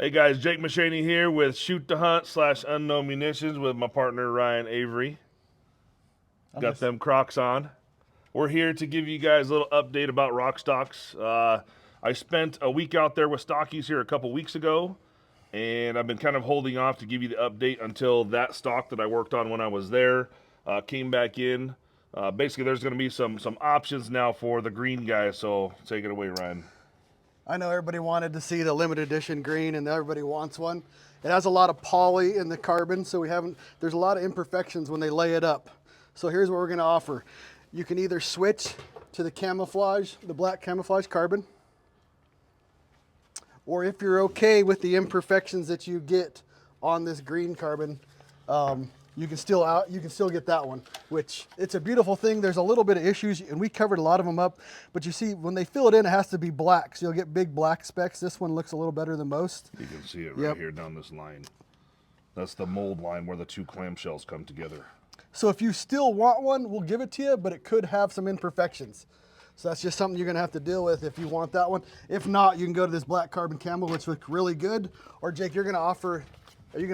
Hey guys, Jake Machaney here with Shoot the Hunt / Unknown Munitions with my partner Ryan Avery. Got them Crocs on. We're here to give you guys a little update about Rokstoks. I spent a week out there with stockies here a couple weeks ago, and I've been kind of holding off to give you the update until that stock that I worked on when I was there came back in. Basically, there's going to be some options now for the green guys, so take it away, Ryan. I know everybody wanted to see the limited edition green and everybody wants one. It has a lot of poly in the carbon, so there's a lot of imperfections when they lay it up. So here's what we're gonna offer. You can either switch to the camouflage, the black camouflage carbon, or if you're okay with the imperfections that you get on this green carbon, you can still get that one, which it's a beautiful thing. There's a little bit of issues, and we covered a lot of them up, but you see when they fill it in, it has to be black, so you'll get big black specks. This one looks a little better than most. You can see it right here down this line. That's the mold line where the two clamshells come together. So if you still want one, we'll give it to you, but it could have some imperfections. So that's just something you're gonna have to deal with if you want that one. If not, you can go to this black carbon camo, which looks really good. Or Jake, are you going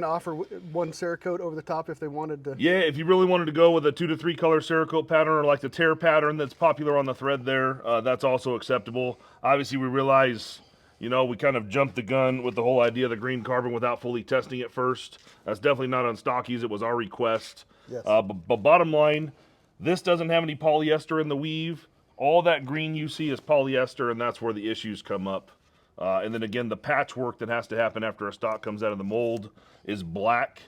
to offer one Cerakote over the top if they wanted to? Yeah, if you really wanted to go with a 2 to 3 color Cerakote pattern or like the tear pattern that's popular on the thread there, that's also acceptable. Obviously, we realize, we kind of jumped the gun with the whole idea of the green carbon without fully testing it first. That's definitely not on stockies. It was our request. Yes. But bottom line, this doesn't have any polyester in the weave. All that green you see is polyester, and that's where the issues come up. And then again, the patchwork that has to happen after a stock comes out of the mold is black,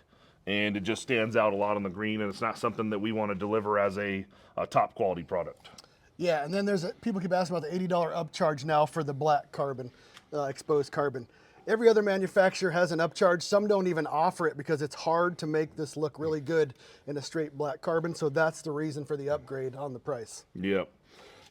and it just stands out a lot on the green, and it's not something that we want to deliver as a top quality product. Yeah, and then people keep asking about the $80 upcharge now for the black carbon, exposed carbon. Every other manufacturer has an upcharge. Some don't even offer it because it's hard to make this look really good in a straight black carbon, so that's the reason for the upgrade on the price. Yep.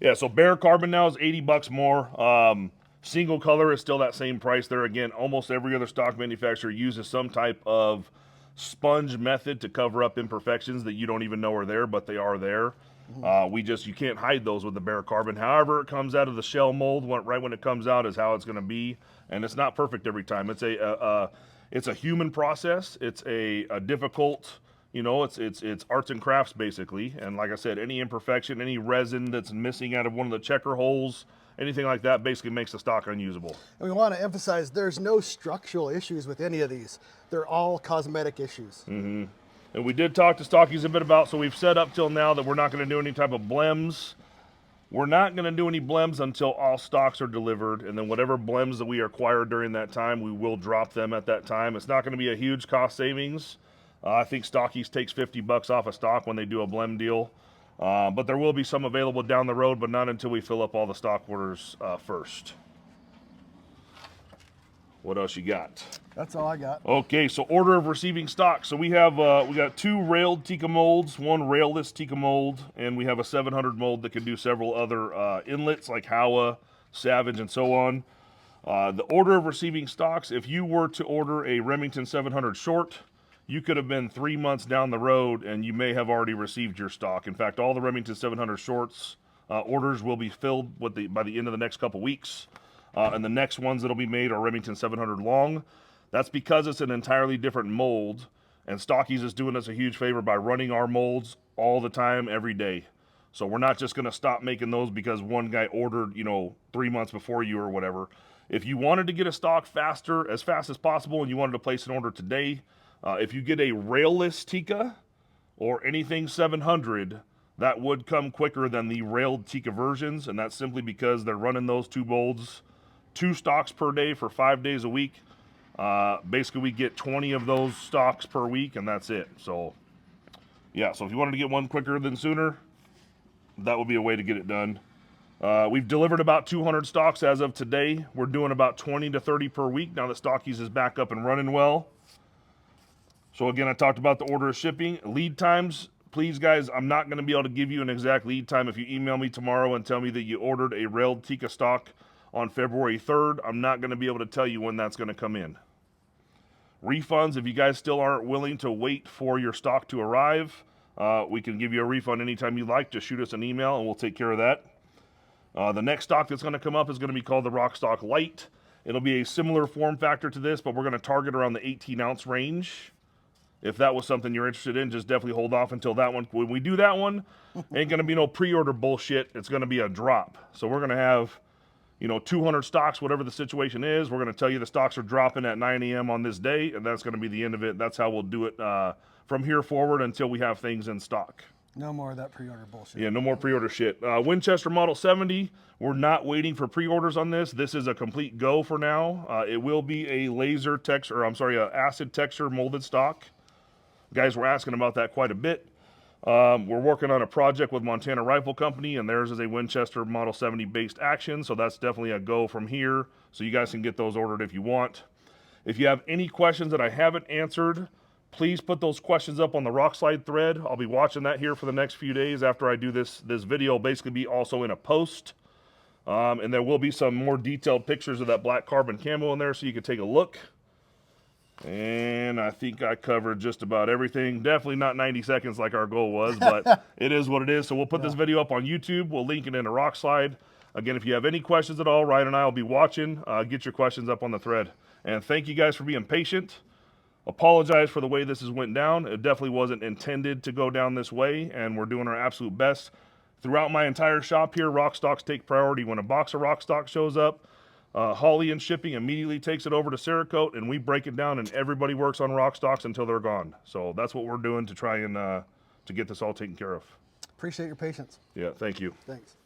Yeah, so bare carbon now is $80 more. Single color is still that same price there. Again, almost every other stock manufacturer uses some type of sponge method to cover up imperfections that you don't even know are there, but they are there. You can't hide those with the bare carbon. However it comes out of the shell mold, right when it comes out is how it's going to be, and it's not perfect every time. It's a human process. It's a difficult, it's arts and crafts basically. And like I said, any imperfection, any resin that's missing out of one of the checker holes, anything like that basically makes the stock unusable. And we want to emphasize there's no structural issues with any of these. They're all cosmetic issues. Mm-hmm. And we did talk to stockies a bit about, so we've said up till now that we're not going to do any type of blems. We're not going to do any blems until all stocks are delivered, and then whatever blems that we acquire during that time, we will drop them at that time. It's not going to be a huge cost savings. I think stockies takes $50 off a stock when they do a blem deal. But there will be some available down the road, but not until we fill up all the stock orders first. What else you got? That's all I got. Okay, so order of receiving stock. So we got 2 railed Tika molds, 1 railless Tika mold, and we have a 700 mold that can do several other inlets like Howa, Savage, and so on. The order of receiving stocks, if you were to order a Remington 700 short, you could have been 3 months down the road and you may have already received your stock. In fact, all the Remington 700 shorts orders will be filled by the end of the next couple weeks. And the next ones that'll be made are Remington 700 long. That's because it's an entirely different mold, and Stockies is doing us a huge favor by running our molds all the time, every day. So we're not just gonna stop making those because one guy ordered, 3 months before you or whatever. If you wanted to get a stock as fast as possible, and you wanted to place an order today, if you get a railless Tika or anything 700, that would come quicker than the railed Tika versions, and that's simply because they're running those 2 molds, 2 stocks per day for 5 days a week. Basically, we get 20 of those stocks per week, and that's it. So, yeah, so if you wanted to get one quicker than sooner, that would be a way to get it done. We've delivered about 200 stocks as of today. We're doing about 20 to 30 per week now that Stockies is back up and running well. So again, I talked about the order of shipping. Lead times, please guys, I'm not going to be able to give you an exact lead time. If you email me tomorrow and tell me that you ordered a railed Tika stock on February 3rd, I'm not going to be able to tell you when that's going to come in. Refunds, if you guys still aren't willing to wait for your stock to arrive, we can give you a refund anytime you like. Just shoot us an email and we'll take care of that. The next stock that's going to come up is going to be called the Rokstok Lite. It'll be a similar form factor to this, but we're going to target around the 18-ounce range. If that was something you're interested in, just definitely hold off until that one. When we do that one, ain't going to be no pre-order bullshit. It's going to be a drop. So we're going to have, 200 stocks, whatever the situation is. We're going to tell you the stocks are dropping at 9 a.m. on this day, and that's going to be the end of it. That's how we'll do it from here forward until we have things in stock. No more of that pre-order bullshit. Yeah, no more pre-order shit. Winchester Model 70, we're not waiting for pre-orders on this. This is a complete go for now. It will be a laser texture, acid texture molded stock. Guys were asking about that quite a bit. We're working on a project with Montana Rifle Company, and theirs is a Winchester Model 70 based action, so that's definitely a go from here. So you guys can get those ordered if you want. If you have any questions that I haven't answered, please put those questions up on the Rockslide thread. I'll be watching that here for the next few days after I do this video. Will basically be also in a post. And there will be some more detailed pictures of that black carbon camo in there so you can take a look. And I think I covered just about everything. Definitely not 90 seconds like our goal was, but it is what it is. So we'll put this video up on YouTube. We'll link it into Rockslide. Again, if you have any questions at all, Ryan and I will be watching. Get your questions up on the thread. And thank you guys for being patient. Apologize for the way this has went down. It definitely wasn't intended to go down this way, and we're doing our absolute best. Throughout my entire shop here, Rockstoks take priority. When a box of Rockstock shows up, Holly and shipping immediately takes it over to Cerakote, and we break it down, and everybody works on Rockstocks until they're gone. So that's what we're doing to try and to get this all taken care of. Appreciate your patience. Yeah, thank you. Thanks.